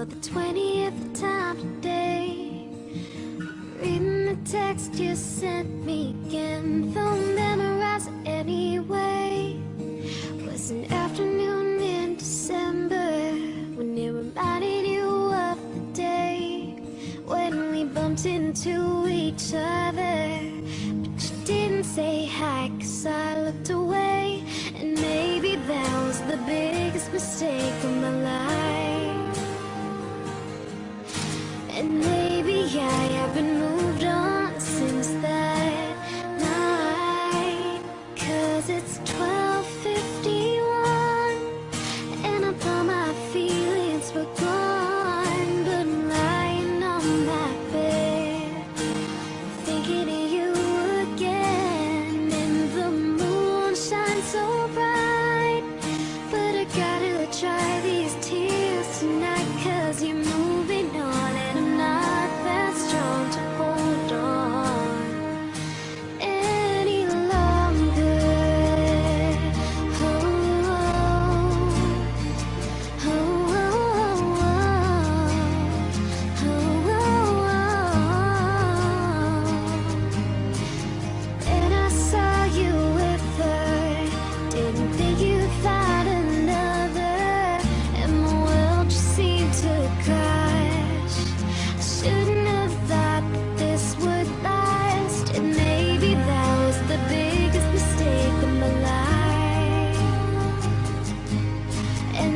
for the 20th time today. Reading the text you sent me again, though memorize it anyway. Was an afternoon in December when it reminded you of the day when we bumped into each other, but you didn't say hi 'cause I looked away. And maybe that was the biggest mistake of my life. And maybe I haven't moved on since that night, 'cause it's 12:51 and I thought my feelings were gone. But I'm lying on my bed thinking of you again, and the moon shines so bright. But I gotta dry these tears tonight, 'cause you're moving on and I'm not that strong to hold on any longer. Oh, oh, oh, oh, oh. And I saw you with her, didn't think you'd find another, and my world just seemed to crash. I shouldn't have thought that this would last, and maybe that was the biggest mistake of my life. And